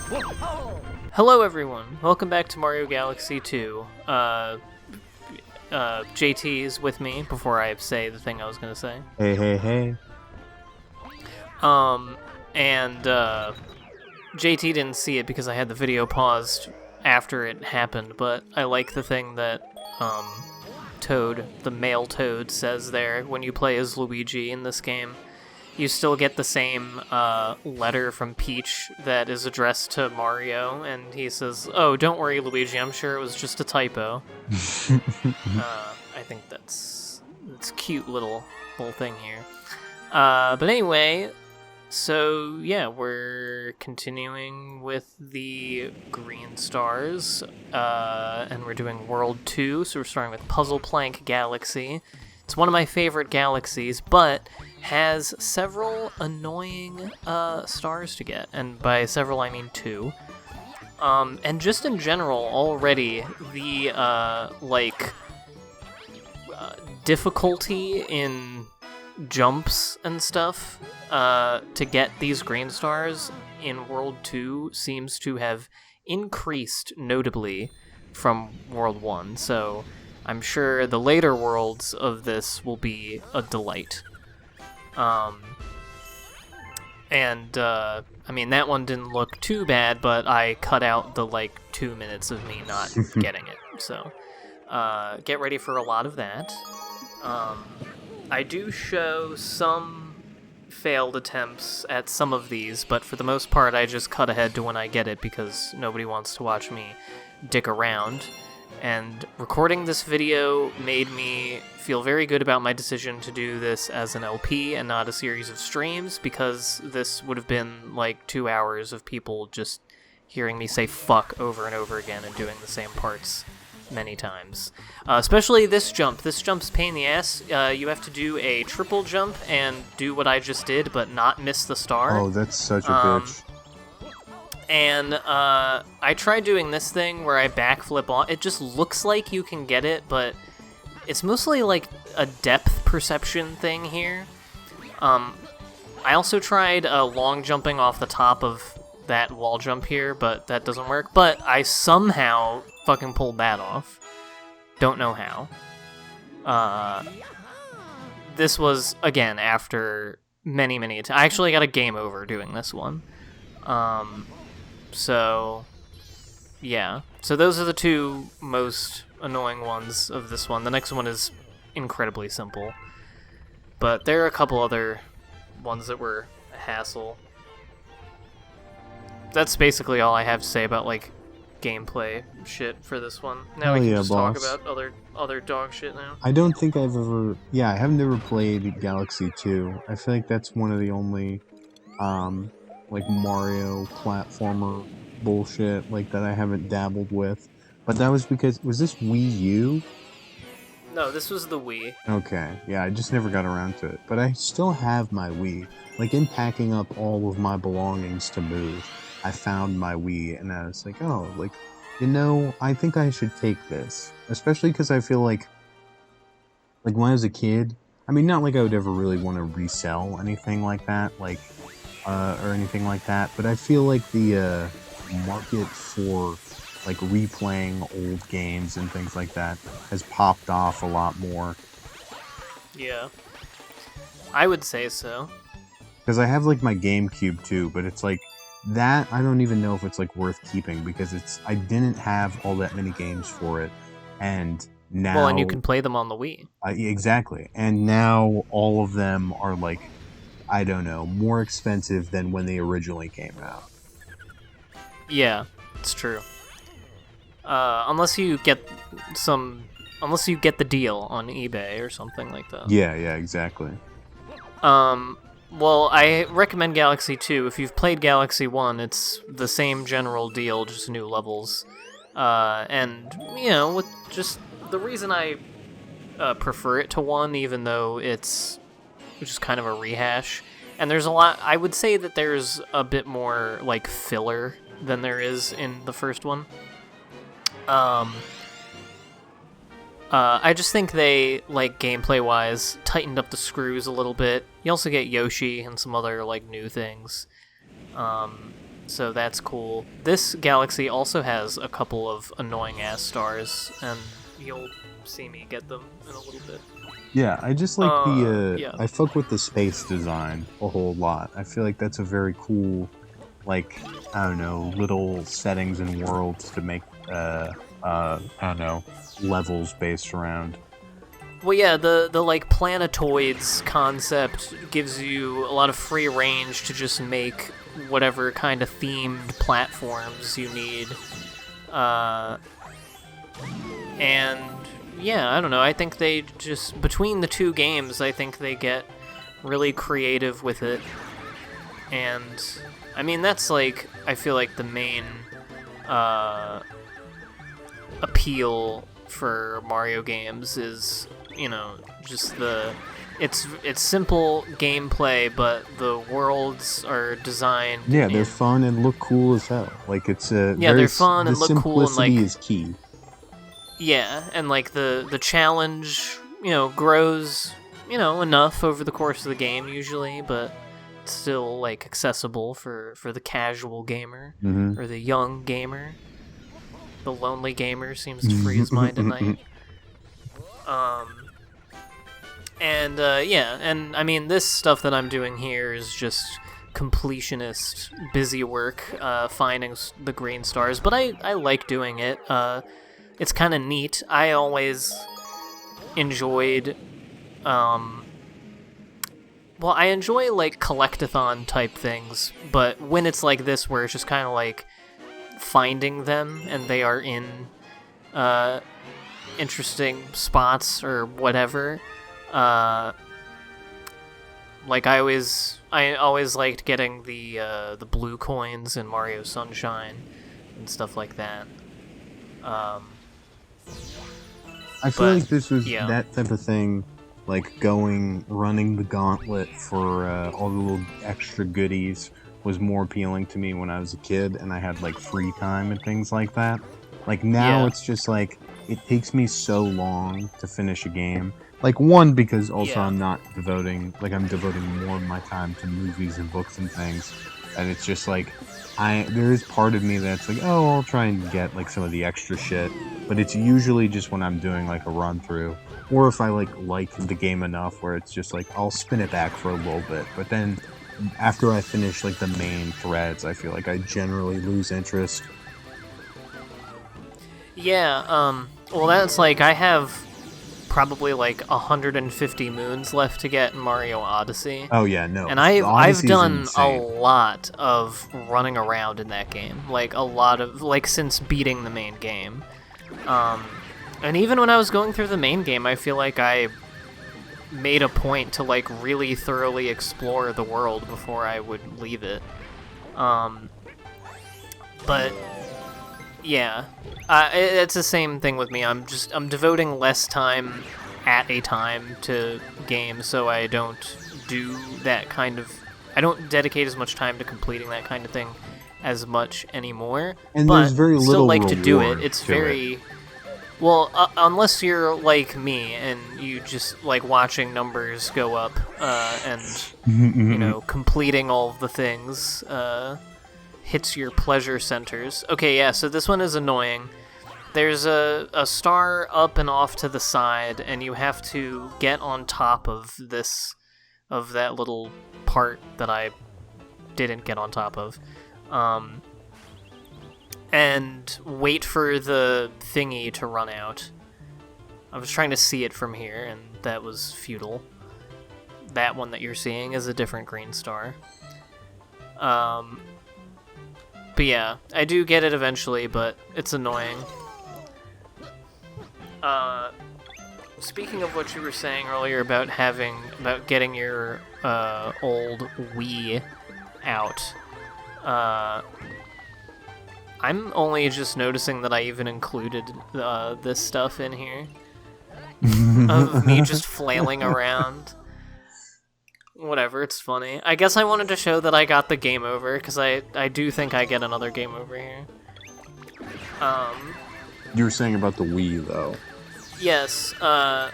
Hello everyone, welcome back to Mario Galaxy 2. JT is with me before I say the thing I was gonna say. Hey. And JT didn't see it because I had the video paused after it happened, but I like the thing that, Toad, the male Toad, says there when you play as Luigi in this game. You still get the same letter from Peach that is addressed to Mario, and he says, "Oh, don't worry, Luigi, I'm sure it was just a typo." I think that's cute little thing here. But anyway, so yeah, we're continuing with the green stars, and we're doing World 2, so we're starting with Puzzle Plank Galaxy. It's one of my favorite galaxies, but has several annoying stars to get, and by several I mean 2. And just in general, already the difficulty in jumps and stuff to get these green stars in World 2 seems to have increased notably from World 1. So I'm sure the later worlds of this will be a delight. I mean, that one didn't look too bad, but I cut out the, 2 minutes of me not getting it. So, get ready for a lot of that. I do show some failed attempts at some of these, but for the most part, I just cut ahead to when I get it because nobody wants to watch me dick around. And recording this video made me feel very good about my decision to do this as an LP and not a series of streams, because this would have been 2 hours of people just hearing me say fuck over and over again and doing the same parts many times. Especially this jump. This jump's pain in the ass. You have to do a triple jump and do what I just did, but not miss the star. Oh, that's such a bitch. And I tried doing this thing where I backflip on. It just looks like you can get it, but it's mostly a depth perception thing here. I also tried long jumping off the top of that wall jump here, but that doesn't work. But I somehow fucking pulled that off. Don't know how. This was, again, after many attempts. I actually got a game over doing this one. So, yeah. So those are the 2 most annoying ones of this one. The next one is incredibly simple. But there are a couple other ones that were a hassle. That's basically all I have to say about, gameplay shit for this one. Now we can just talk about other dog shit now. I don't think I've ever... Yeah, I have never played Galaxy 2. I feel like that's one of the only... Mario platformer bullshit that I haven't dabbled with. But that was because... Was this Wii U? No, this was the Wii. Okay, yeah, I just never got around to it. But I still have my Wii. In packing up all of my belongings to move, I found my Wii, and I was like, oh, I think I should take this. Especially because I feel like when I was a kid... I mean, not I would ever really want to resell anything like that, or anything like that, but I feel like the market for replaying old games and things like that has popped off a lot more. Yeah, I would say so. Because I have my GameCube too, but it's that I don't even know if it's worth keeping, because I didn't have all that many games for it, and now... Well, and you can play them on the Wii. Exactly, and now all of them are I don't know, more expensive than when they originally came out. Yeah, it's true. Unless you get the deal on eBay or something like that. Yeah, exactly. Well, I recommend Galaxy 2. If you've played Galaxy 1, it's the same general deal, just new levels. And, with just the reason I prefer it to 1, even though it's just kind of a rehash. And there's a lot... I would say that there's a bit more, filler than there is in the first one. I just think they, gameplay-wise, tightened up the screws a little bit. You also get Yoshi and some other, new things. So that's cool. This galaxy also has a couple of annoying-ass stars, and you'll see me get them in a little bit. Yeah, I just like yeah. I fuck with the space design a whole lot. I feel like that's a very cool, like, I don't know, little settings and worlds to make, I don't know, levels based around. Well, yeah, the like planetoids concept gives you a lot of free range to just make whatever kind of themed platforms you need. And yeah, I don't know. I think they just, between the two games, I think they get really creative with it. And I mean, that's like, I feel like the main appeal for Mario games is, you know, just it's simple gameplay, but the worlds are designed. Yeah, they're fun and look cool as hell. Like, it's a they're fun and look cool, and like, simplicity is key. Yeah, and like the challenge, you know, grows, you know, enough over the course of the game usually, but it's still like accessible for the casual gamer or the young gamer. The lonely gamer seems to free his mind at night. Yeah, and I mean, this stuff that I'm doing here is just completionist busy work, finding the green stars, but I like doing it. It's kind of neat. I always enjoyed, well, I enjoy like collectathon type things, but when it's like this where it's just kind of like finding them and they are in interesting spots or whatever, like I always liked getting the blue coins in Mario Sunshine and stuff like that. I feel like this was that type of thing, like running the gauntlet for all the little extra goodies was more appealing to me when I was a kid and I had like free time and things like that. Like now it's just like, it takes me so long to finish a game. Like, one, because also I'm devoting more of my time to movies and books and things, and it's just like, there is part of me that's like, oh, I'll try and get like some of the extra shit, but it's usually just when I'm doing like a run through, or if I like the game enough where it's just like, I'll spin it back for a little bit, but then after I finish like the main threads, I feel like I generally lose interest. Yeah, well, that's like, I have probably like 150 moons left to get in Mario Odyssey. Oh yeah, no. And I've done insane. a lot of running around in that game. Like a lot of, like, since beating the main game. And even when I was going through the main game, I feel like I made a point to like really thoroughly explore the world before I would leave it. But yeah, it's the same thing with me. I'm devoting less time at a time to games, so I don't do that kind of, I don't dedicate as much time to completing that kind of thing as much anymore. And but there's very little still like to do it. reward It's to very it. Well, unless you're like me and you just like watching numbers go up and you know, completing all of the things hits your pleasure centers. Okay, yeah, so this one is annoying. There's a star up and off to the side, and you have to get on top of that little part that I didn't get on top of. And wait for the thingy to run out. I was trying to see it from here, and that was futile. That one that you're seeing is a different green star. But yeah, I do get it eventually, but it's annoying. Speaking of what you were saying earlier about getting your old Wii out, I'm only just noticing that I even included this stuff in here of me just flailing around. Whatever, it's funny. I guess I wanted to show that I got the game over, because I do think I get another game over here. You were saying about the Wii, though. Yes, the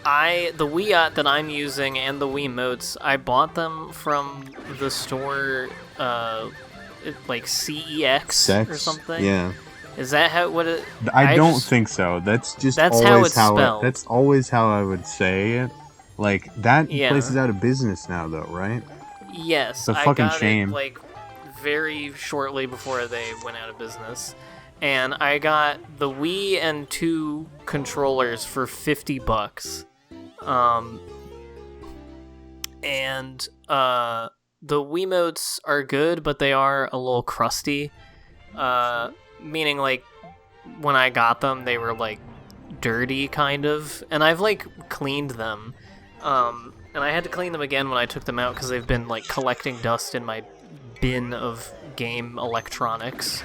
Wii that I'm using and the Wiimotes, I bought them from the store like CEX Sex? or something? Yeah. Is that how what it? I don't think so. That's just That's how always it's how spelled. that's always how I would say it. Like that place Yeah. is out of business now, though, right? It's Yes, a I fucking got it shame. like very shortly before they went out of business. And I got the Wii and 2 controllers for $50. Um and the Wiimotes are good, but they are a little crusty. Meaning like when I got them, they were like dirty kind of, and I've like cleaned them. And I had to clean them again when I took them out because they've been like collecting dust in my bin of game electronics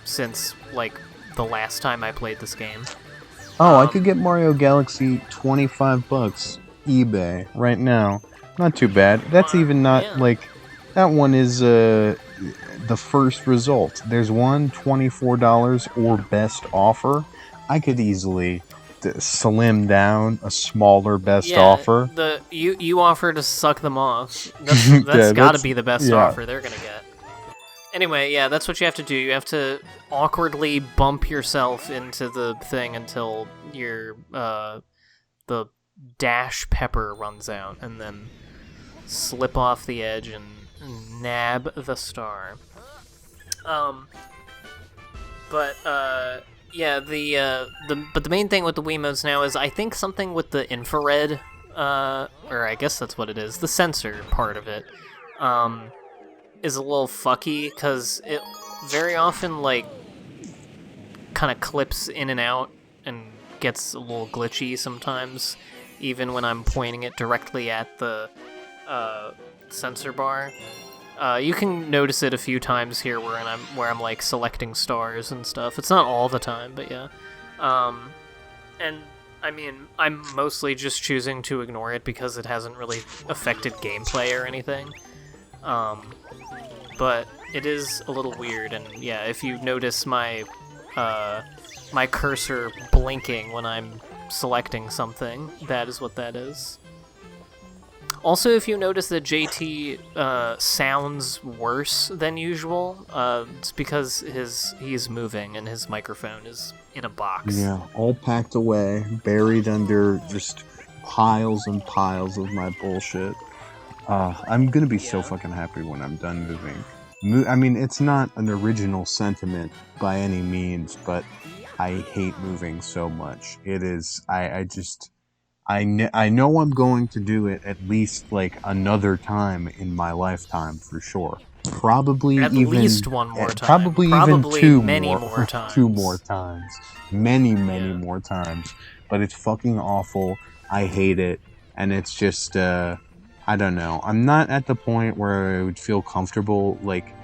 since like the last time I played this game. Oh, I could get Mario Galaxy $25 eBay right now. Not too bad. That's even not yeah. like that one is the first result. There's one $24 or best offer. I could easily slim down a smaller best offer. You offer to suck them off. That's got to be the best offer they're gonna get. Anyway, yeah, that's what you have to do. You have to awkwardly bump yourself into the thing until the dash pepper runs out, and then slip off the edge and nab the star. Yeah, but the main thing with the Wiimotes now is I think something with the infrared, or I guess that's what it is, the sensor part of it, is a little fucky because it very often like kind of clips in and out and gets a little glitchy sometimes, even when I'm pointing it directly at the sensor bar. You can notice it a few times here where I'm like selecting stars and stuff. It's not all the time, but yeah. And I mean, I'm mostly just choosing to ignore it because it hasn't really affected gameplay or anything. But it is a little weird, and yeah, if you notice my cursor blinking when I'm selecting something, that is what that is. Also, if you notice that JT sounds worse than usual, it's because he's moving and his microphone is in a box. Yeah, all packed away, buried under just piles and piles of my bullshit. I'm gonna be so fucking happy when I'm done moving. I mean, it's not an original sentiment by any means, but I hate moving so much. It is, I know I'm going to do it at least like another time in my lifetime for sure. Probably at even least one more time. Probably even two many more times. 2 more times. Many more times. But it's fucking awful. I hate it, and it's just I don't know. I'm not at the point where I would feel comfortable like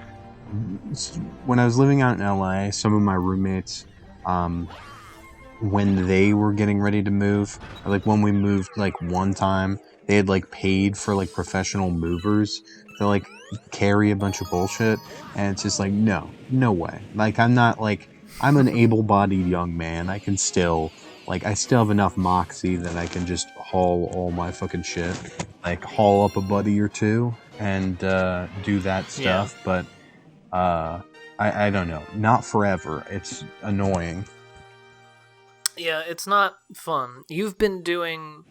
when I was living out in LA, some of my roommates when they were getting ready to move, or like when we moved like one time, they had like paid for like professional movers to like carry a bunch of bullshit, and it's just like no way. Like I'm an able-bodied young man. I can still I still have enough moxie that I can just haul all my fucking shit, like haul up a buddy or two and do that stuff. Yeah. But I don't know, not forever. It's annoying. Yeah, it's not fun. You've been in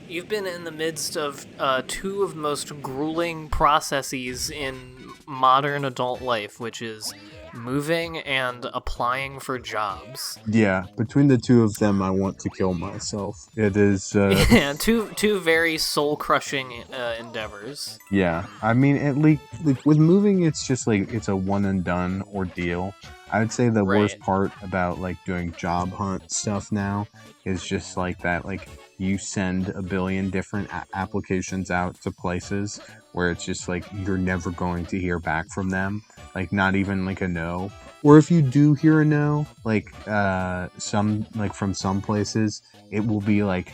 the midst of two of the most grueling processes in modern adult life, which is moving and applying for jobs. Yeah, between the two of them, I want to kill myself. It is yeah, two very soul-crushing endeavors. Yeah, I mean, at least with moving, it's just like it's a one and done ordeal. I would say the worst part about like doing job hunt stuff now is just like that. Like you send a billion different applications out to places where it's just like you're never going to hear back from them. Like not even like a no. Or if you do hear a no, like from some places, it will be like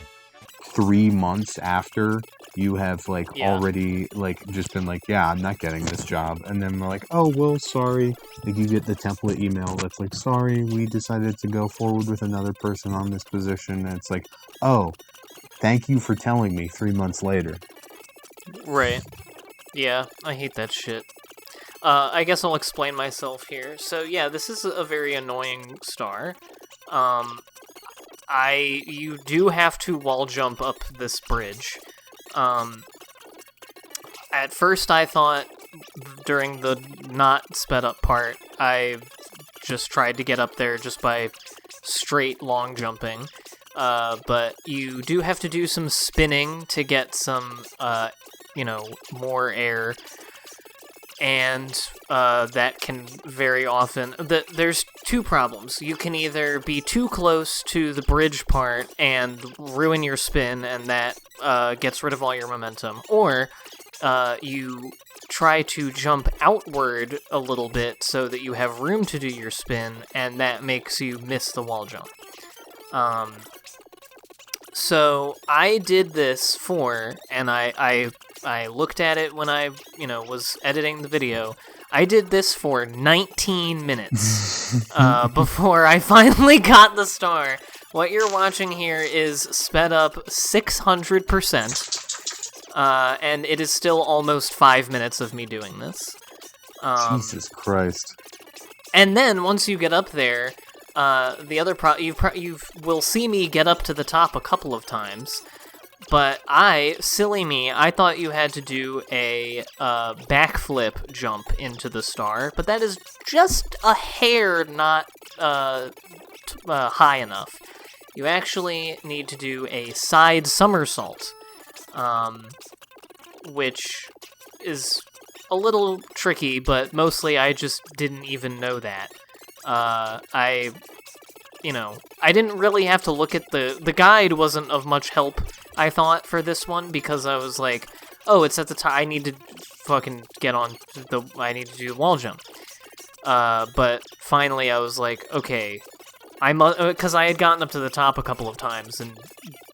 3 months after you have already just been like, yeah, I'm not getting this job, and then they're like, oh well, sorry. Like you get the template email that's like, sorry, we decided to go forward with another person on this position, and it's like, oh, thank you for telling me 3 months later. Right. Yeah, I hate that shit. I guess I'll explain myself here. So yeah, this is a very annoying star. You do have to wall jump up this bridge. At first I thought, during the not sped up part, I just tried to get up there just by straight long jumping. But you do have to do some spinning to get some, more air. And that can very often... There's two problems. You can either be too close to the bridge part and ruin your spin, and that gets rid of all your momentum. Or you try to jump outward a little bit so that you have room to do your spin, and that makes you miss the wall jump. So I did this and I looked at it when I, was editing the video. I did this for 19 minutes before I finally got the star. What you're watching here is sped up 600%. And it is still almost 5 minutes of me doing this. Jesus Christ. And then, once you get up there, the other you will see me get up to the top a couple of times, but silly me, I thought you had to do a backflip jump into the star, but that is just a hair not high enough. You actually need to do a side somersault. Which is a little tricky, but mostly I just didn't even know that. I didn't really have to look at the guide wasn't of much help, I thought, for this one, because I was like, oh, it's at the top, I need to fucking I need to do the wall jump. But finally I was like, okay, because I had gotten up to the top a couple of times and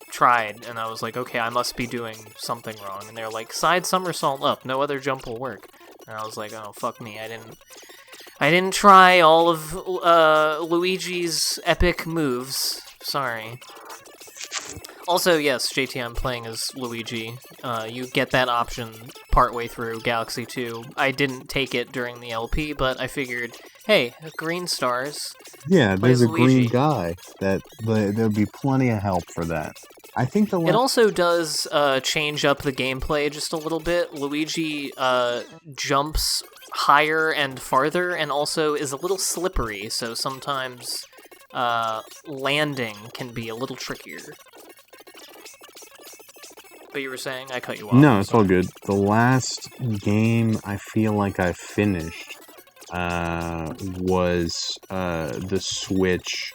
tried, and I was like, okay, I must be doing something wrong. And they're like, side somersault up, no other jump will work. And I was like, oh, fuck me, I didn't try all of Luigi's epic moves. Sorry. Also, yes, JT, I'm playing as Luigi. You get that option partway through Galaxy 2. I didn't take it during the LP, but I figured, hey, green stars. Yeah, there's a green guy. There'll be plenty of help for that. I think it also does change up the gameplay just a little bit. Luigi jumps higher and farther, and also is a little slippery, so sometimes landing can be a little trickier. But you were saying? I cut you off. No, it's all good. The last game I feel like I finished was the Switch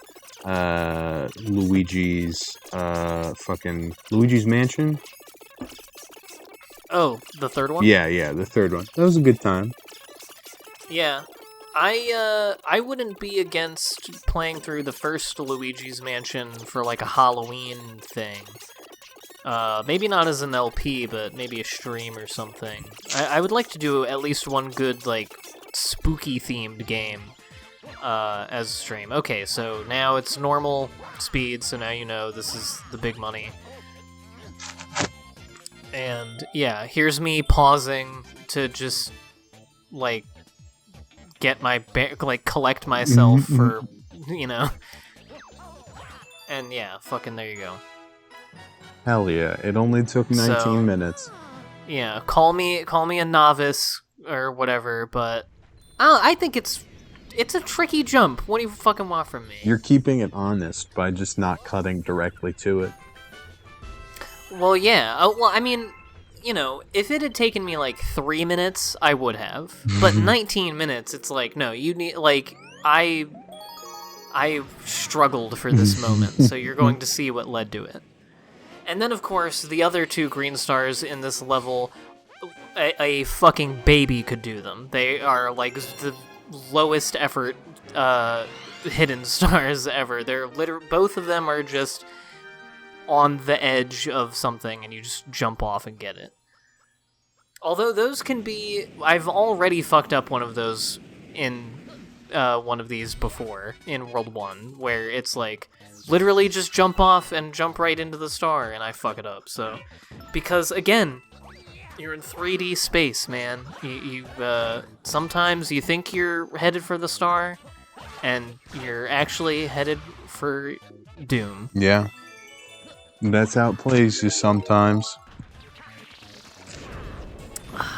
Luigi's Luigi's Mansion. Oh, the third one? Yeah, the third one. That was a good time. Yeah. I wouldn't be against playing through the first Luigi's Mansion for like a Halloween thing. Maybe not as an LP, but maybe a stream or something. I would like to do at least one good, like, spooky-themed game as a stream. Okay, so now it's normal speed, so now you know this is the big money. And, yeah, here's me pausing to just, like, get my... collect myself for, And, yeah, fucking there you go. Hell yeah, it only took 19 minutes. Yeah, call me a novice or whatever, but I think it's a tricky jump. What do you fucking want from me? You're keeping it honest by just not cutting directly to it. Well, yeah. Well, I mean, if it had taken me like 3 minutes, I would have. But 19 minutes, it's like, no, you need, like, I struggled for this moment, so you're going to see what led to it. And then, of course, the other two green stars in this level, a fucking baby could do them. They are, like, the lowest effort hidden stars ever. They're both of them are just on the edge of something, and you just jump off and get it. Although those can be... I've already fucked up one of those in one of these before, in World 1, where it's like... literally just jump off and jump right into the star, and I fuck it up, so... Because, again, You're in 3D space, man. You sometimes you think you're headed for the star, and you're actually headed for doom. Yeah. That's how it plays you sometimes.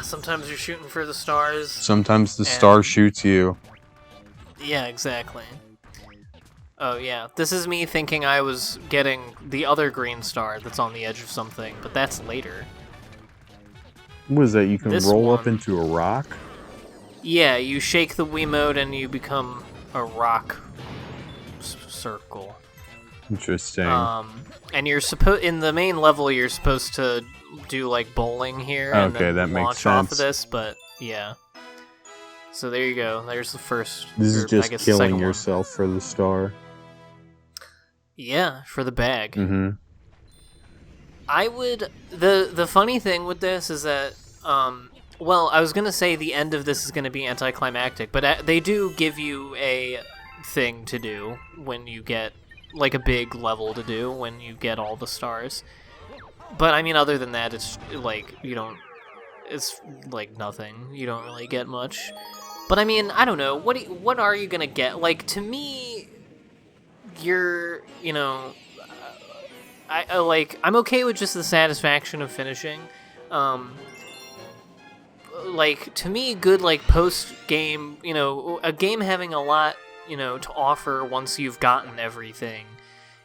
Sometimes you're shooting for the stars. Sometimes the star shoots you. Yeah, exactly. Oh, yeah. This is me thinking I was getting the other green star that's on the edge of something, but that's later. What is that? You can This roll up one- into a rock? Yeah, you shake the Wiimote and you become a rock circle. Interesting. And you're in the main level, you're supposed to do like bowling here and Okay, then that makes launch off of sense. this, but yeah. So there you go. There's the first. This is I just guess the killing second yourself for the star. one. Yeah, for the bag. Mm-hmm. I would. The funny thing with this is that, well, I was gonna say the end of this is gonna be anticlimactic, but they do give you a thing to do when you get like a big level to do when you get all the stars. But I mean, other than that, it's like you don't. It's like nothing. You don't really get much. But I mean, I don't know. What are you gonna get? Like to me, you're I'm okay with just the satisfaction of finishing. Like to me, good like post game, a game having a lot, to offer once you've gotten everything,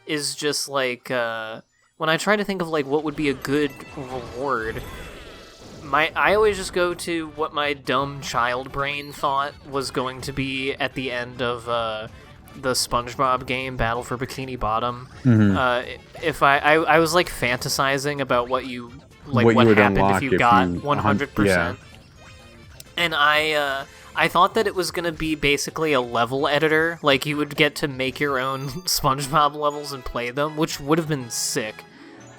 is just like when I try to think of like what would be a good reward. I always just go to what my dumb child brain thought was going to be at the end of the SpongeBob game, Battle for Bikini Bottom. Mm-hmm. If I was like fantasizing about what What what would happened unlock if you got you- 100%. yeah. And I thought that it was gonna be basically a level editor, like you would get to make your own SpongeBob levels and play them, which would have been sick.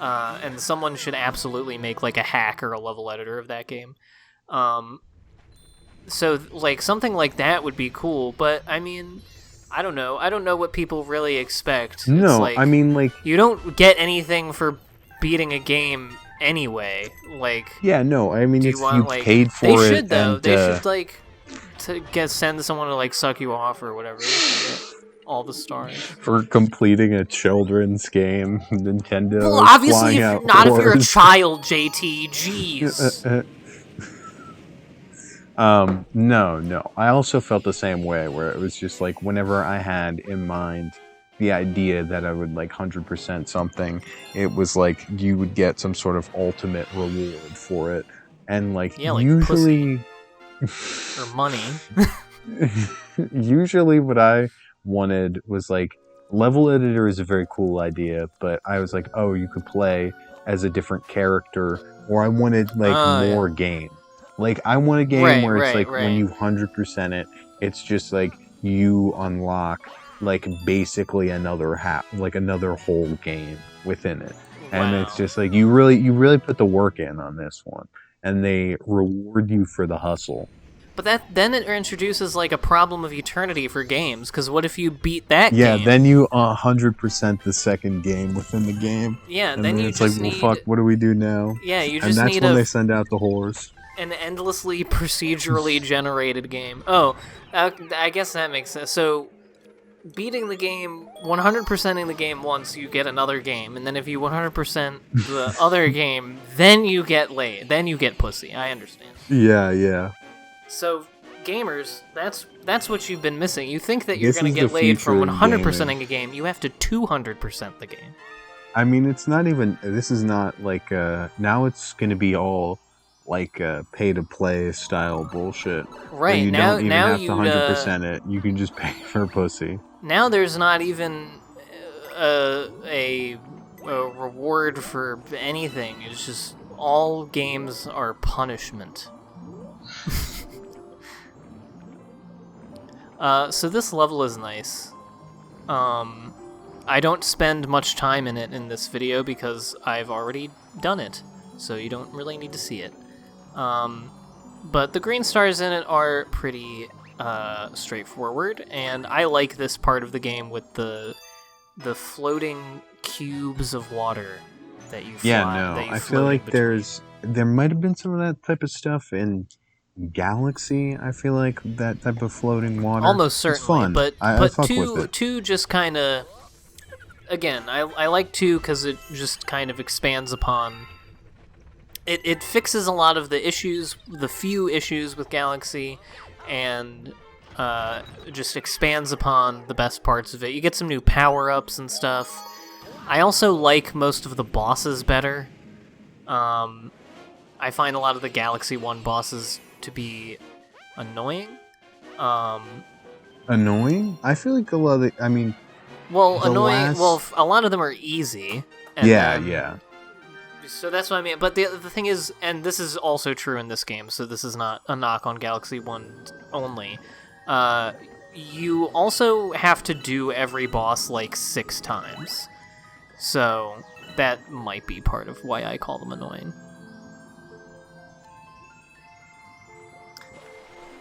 And someone should absolutely make like a hack or a level editor of that game. So like something like that would be cool, but I mean, I don't know. I don't know what people really expect. No, it's like, I mean, like... you don't get anything for beating a game anyway. Like, Yeah, no, I mean, do it's, you want you like paid for they it. should though. And, They should like send someone to like suck you off or whatever. They should get all the stars. For completing a children's game, Nintendo. Well, obviously, flying out not if you're a wars. child, JT. Jeez. No. I also felt the same way, where it was just like whenever I had in mind the idea that I would like 100% something, it was like you would get some sort of ultimate reward for it, and like, Yeah, like usually Or money. usually what I wanted was like, level editor is a very cool idea, but I was like, oh, you could play as a different character, or I wanted like more game. Like, I want a game where it's like when you 100% it, it's just like you unlock like basically another another whole game within it. And it's just like you really put the work in on this one, and they reward you for the hustle. But then it introduces like a problem of eternity for games, because what if you beat that game? Yeah, then you 100% the second game within the game. Yeah, and then you it's just like, need... well, fuck, what do we do now? Yeah, you And just that's need when they send out the whores. an endlessly procedurally generated game. Oh, I guess that makes sense. So, beating the game, 100%ing the game once, you get another game, and then if you 100% the other game, then you get laid. Then you get pussy. I understand. Yeah. So, gamers, that's what you've been missing. You think that you're This going to is get the laid for future of 100%ing a game. You have to 200% the game. I mean, it's not even... This is not like... now it's going to be all like pay-to-play style bullshit. Right, you now, don't even now have you... to 100% it. You can just pay for pussy. Now there's not even a reward for anything. It's just all games are punishment. So this level is nice. I don't spend much time in it in this video because I've already done it, so you don't really need to see it. But the green stars in it are pretty straightforward, and I like this part of the game with the floating cubes of water. that you fly. Yeah, no, that you I feel float like in between. there might have been some of that type of stuff in Galaxy. I feel like that type of floating water. Almost It's certainly, fun. but I fuck with it. two just kind of. Again, I like 2 because it just kind of expands upon. It fixes a lot of the issues, the few issues with Galaxy, and just expands upon the best parts of it. You get some new power-ups and stuff. I also like most of the bosses better. I find a lot of the Galaxy 1 bosses to be annoying. Annoying? I feel like a lot of the, I mean, Well, annoying. last- Well, a lot of them are easy. And yeah, then- yeah. So that's what I mean. But the thing is, and this is also true in this game, so this is not a knock on Galaxy 1 only. You also have to do every boss like 6 times. So that might be part of why I call them annoying.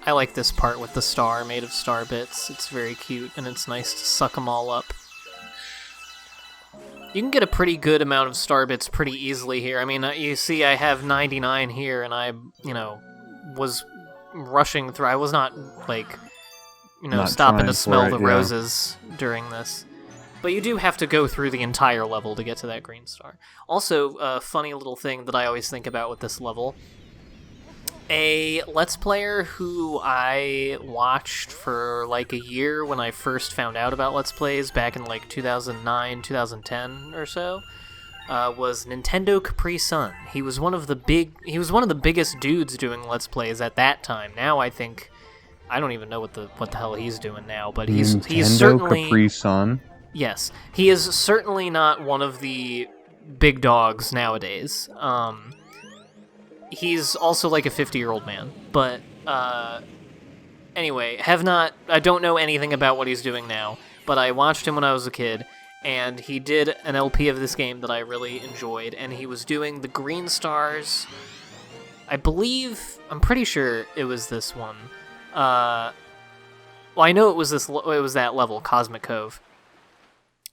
I like this part with the star made of star bits. It's very cute, and it's nice to suck them all up. You can get a pretty good amount of star bits pretty easily here. I mean, you see I have 99 here, and I, was rushing through. I was not, like, Not stopping trying to for smell it, the yeah. roses during this. But you do have to go through the entire level to get to that green star. Also, a funny little thing that I always think about with this level. A Let's Player who I watched for like a year when I first found out about Let's Plays back in like 2009, 2010 or so, was NintendoCapriSun. He was one of the biggest dudes doing Let's Plays at that time. Now I think I don't even know what the hell he's doing now, but he's certainly NintendoCapriSun. Yes, he is certainly not one of the big dogs nowadays. He's also like a 50-year-old man, but anyway, I don't know anything about what he's doing now, but I watched him when I was a kid, and he did an LP of this game that I really enjoyed, and he was doing the green stars. I'm pretty sure it was this one. Well, I know it was that level, Cosmic Cove.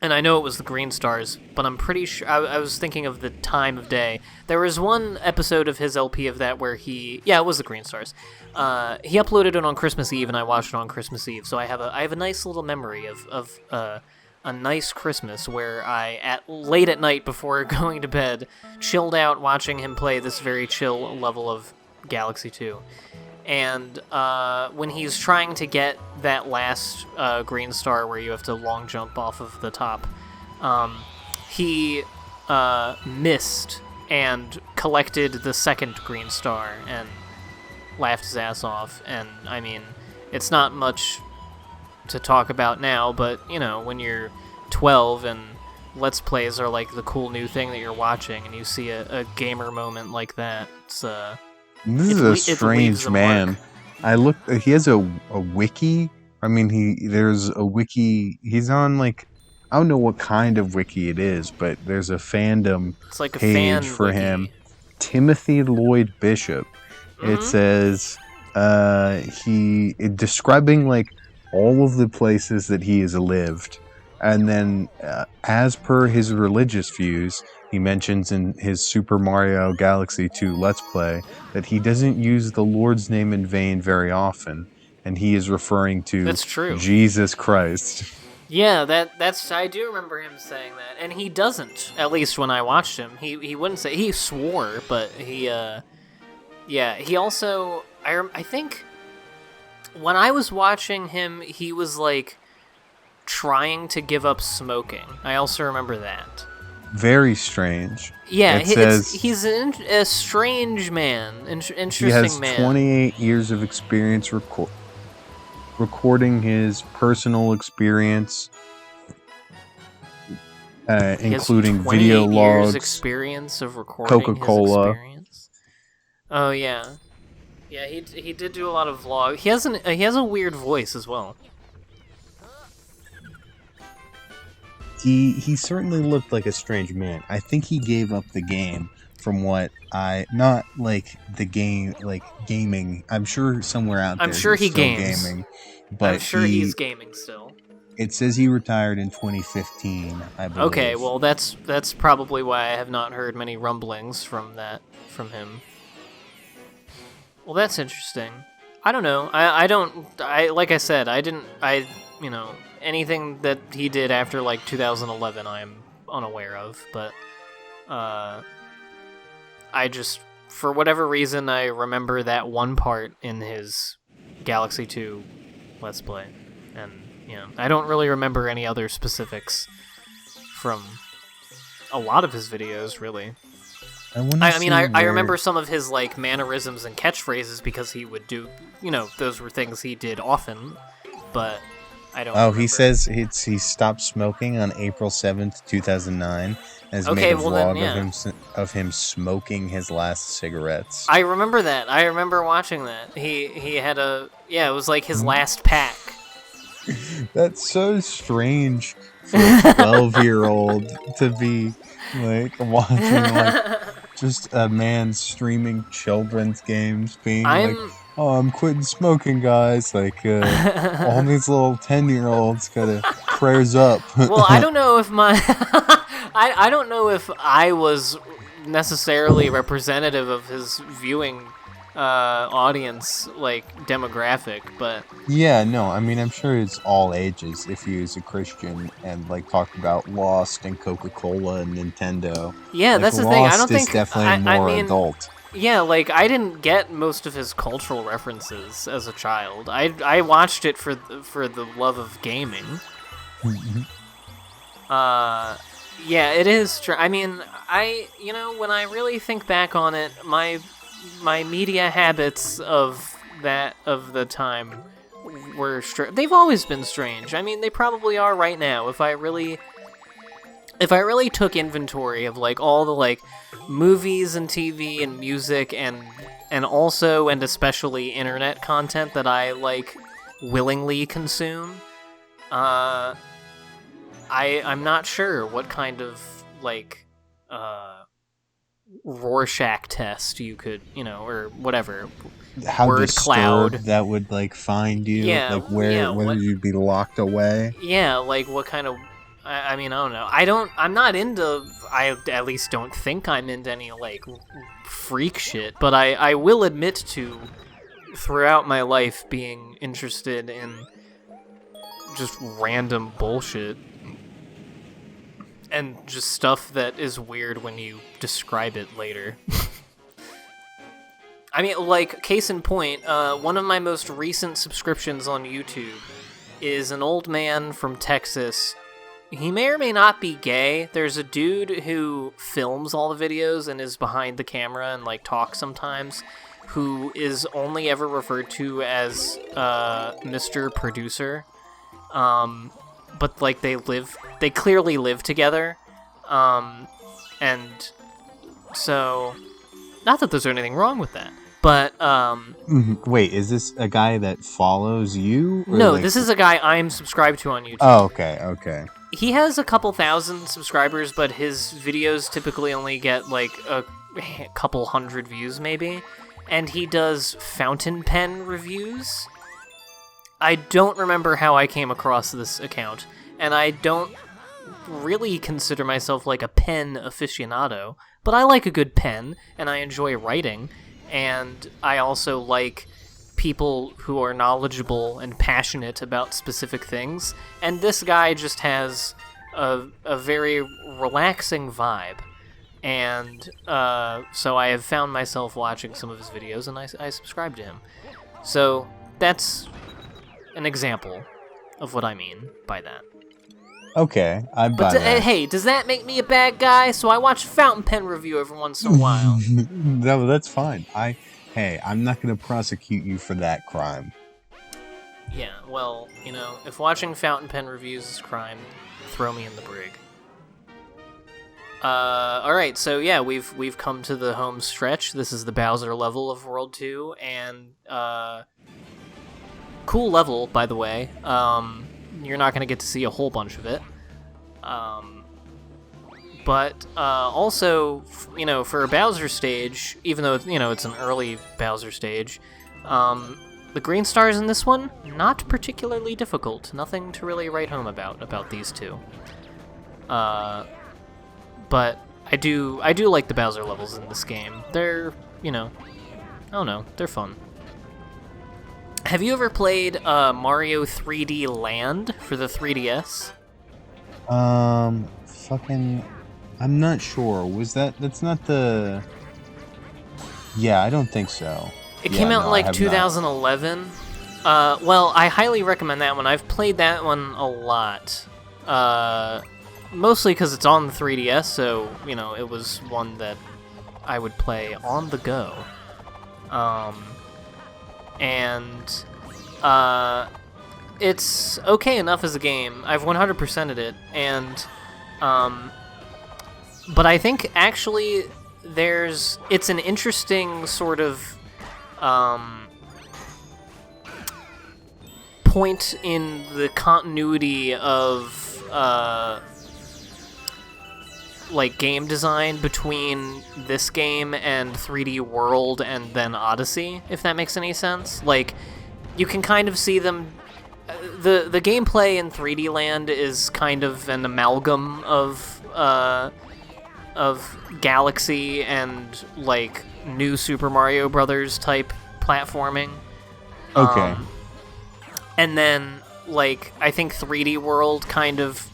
And I know it was the green stars, but I'm pretty sure... I was thinking of the time of day. There was one episode of his LP of that where it was the green stars. He uploaded it on Christmas Eve, and I watched it on Christmas Eve. So I have a nice little memory of a nice Christmas where I, late at night before going to bed, chilled out watching him play this very chill level of Galaxy 2. And when he's trying to get that last green star where you have to long jump off of the top, he missed and collected the second green star and laughed his ass off. And, I mean, it's not much to talk about now, but, when you're 12 and Let's Plays are like the cool new thing that you're watching, and you see a gamer moment like that, it's... This is a strange man. He has a wiki. I mean, there's a wiki. He's on like, I don't know what kind of wiki it is, but there's a fandom it's like a page fan for wiki. him. Timothy Lloyd Bishop. Mm-hmm. It says describing like all of the places that he has lived, and then as per his religious views, he mentions in his Super Mario Galaxy 2 Let's Play that he doesn't use the Lord's name in vain very often, and he is referring to That's true. Jesus Christ. Yeah, that's I do remember him saying that, and he doesn't. At least when I watched him, he wouldn't say. He swore, but he he also I think when I was watching him, he was like trying to give up smoking. I also remember that. Very strange. Yeah, it says he's a strange man, interesting he has man. 28 years of experience recording his personal experience, including video logs, experience of recording Coca-Cola. His experience. Oh yeah, he did do a lot of vlog. He has a weird voice as well. He certainly looked like a strange man. I think he gave up the game from what not like the game, like gaming. I'm sure somewhere out there I'm sure he's he still games. gaming, but I'm sure he's gaming still. It says he retired in 2015, I believe. Okay, well that's probably why I have not heard many rumblings from him. Well, that's interesting. I don't know. I like I said, anything that he did after like 2011 I'm unaware of, but I just, for whatever reason, I remember that one part in his Galaxy 2 Let's Play, and I don't really remember any other specifics from a lot of his videos, really. I remember some of his like mannerisms and catchphrases because he would do, those were things he did often, but I don't. Oh, he says he stopped smoking on April 7th, 2009. Has made a vlog of him smoking his last cigarettes. I remember that. I remember watching that. He had it was like his last pack. That's so strange for a 12-year-old to be like watching like just a man streaming children's games, being like, "Oh, I'm quitting smoking, guys!" Like all these little 10-year-olds gotta prayers up. Well, I don't know if I don't know if I was necessarily representative of his viewing audience, like, demographic, but... Yeah, no, I mean, I'm sure it's all ages if he was a Christian and, like, talked about Lost and Coca-Cola and Nintendo. Yeah, like, that's the thing. I don't think... Lost is definitely more adult. Yeah, like, I didn't get most of his cultural references as a child. I watched it for the love of gaming. Yeah, it is true. I mean, when I really think back on it, my media habits of the time were they've always been strange. I mean, they probably are right now. If I really took inventory of like all the like movies and TV and music and also and especially internet content that I like willingly consume, I'm not sure what kind of like Rorschach test you could, or whatever. How word cloud that would like find you, like whether you'd be locked away. Yeah, like what kind of. I mean, I don't know. I'm not into. I at least don't think I'm into any like freak shit. But I will admit to, throughout my life, being interested in just random bullshit. And just stuff that is weird when you describe it later. I mean, like, case in point, one of my most recent subscriptions on YouTube is an old man from Texas. He may or may not be gay. There's a dude who films all the videos and is behind the camera and, like, talks sometimes, who is only ever referred to as Mr. Producer. But, like, they clearly live together, and so, not that there's anything wrong with that, but, Wait, is this a guy that follows you? Or no, like... this is a guy I'm subscribed to on YouTube. Oh, okay. He has a couple thousand subscribers, but his videos typically only get, like, a couple hundred views, maybe, and he does fountain pen reviews. I don't remember how I came across this account, and I don't really consider myself like a pen aficionado, but I like a good pen, and I enjoy writing, and I also like people who are knowledgeable and passionate about specific things, and this guy just has a very relaxing vibe, and so I have found myself watching some of his videos, and I subscribe to him. So that's an example of what I mean by that. Okay, I buy that. Hey, does that make me a bad guy? So I watch fountain pen review every once in a while. No, that's fine. I'm not going to prosecute you for that crime. Yeah, well, if watching fountain pen reviews is crime, throw me in the brig. Alright, so yeah, we've come to the home stretch. This is the Bowser level of World 2, and, cool level, by the way. You're not going to get to see a whole bunch of it. But also, for a Bowser stage, even though it's an early Bowser stage, The green stars in this one, not particularly difficult. Nothing to really write home about these two. But I do like the Bowser levels in this game. They're, I don't know, they're fun. Have you ever played Mario 3D Land for the 3DS? I'm not sure. That's not the... Yeah, I don't think so. It came out in like 2011. Well, I highly recommend that one. I've played that one a lot. Mostly because it's on the 3DS, so, it was one that I would play on the go. And it's okay enough as a game. I've 100%ed it, and but I think actually it's an interesting sort of point in the continuity of like game design between this game and 3D World and then Odyssey, if that makes any sense. Like, you can kind of see them. The gameplay in 3D Land is kind of an amalgam of Galaxy and like new Super Mario Brothers type platforming. Okay. And then like I think 3D World kind of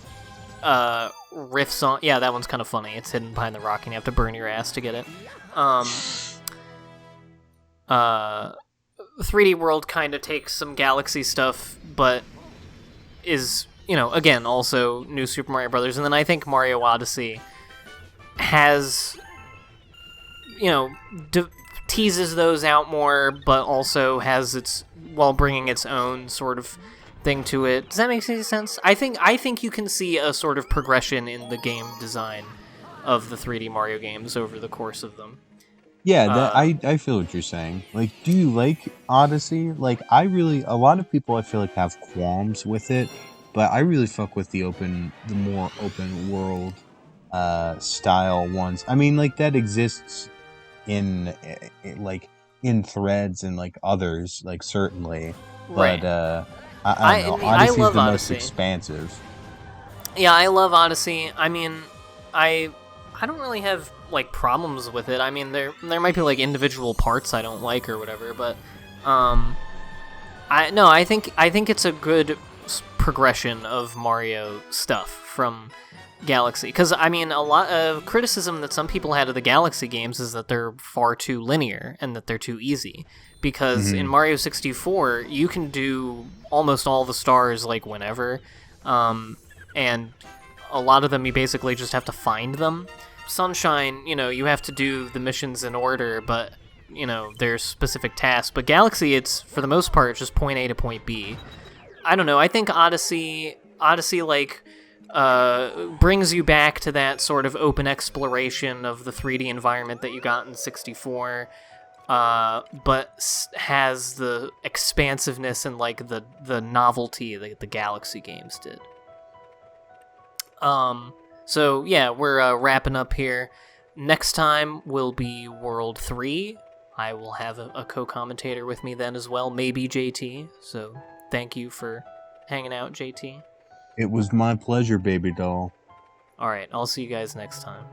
riffs on... Yeah, that one's kind of funny. It's hidden behind the rock and you have to burn your ass to get it. 3D World kind of takes some Galaxy stuff, but is, again, also new Super Mario Brothers. And then I think Mario Odyssey has, teases those out more, but also has while bringing its own sort of thing to it. Does that make any sense? I think you can see a sort of progression in the game design of the 3D Mario games over the course of them. Yeah, I feel what you're saying. Like, do you like Odyssey? Like, a lot of people I feel like have qualms with it, but I really fuck with the more open world style ones. I mean, like, that exists in Threads and like others, like certainly, right. But I don't know. Odyssey's love the Odyssey. most expansive. Yeah, I love Odyssey. I mean, I don't really have like problems with it. I mean, there might be like individual parts I don't like or whatever, but I think it's a good progression of Mario stuff from Galaxy. Because I mean, a lot of criticism that some people had of the Galaxy games is that they're far too linear and that they're too easy. Because in Mario 64, you can do almost all the stars like whenever, and a lot of them you basically just have to find them. Sunshine, you have to do the missions in order, but there's specific tasks. But Galaxy, it's for the most part just point A to point B. I don't know. I think Odyssey like brings you back to that sort of open exploration of the 3D environment that you got in 64. But has the expansiveness and like the novelty that the Galaxy games did. So yeah, we're wrapping up here. Next time will be World 3. I will have a co-commentator with me then as well, maybe JT. So thank you for hanging out, JT. It was my pleasure, baby doll. All right, I'll see you guys next time.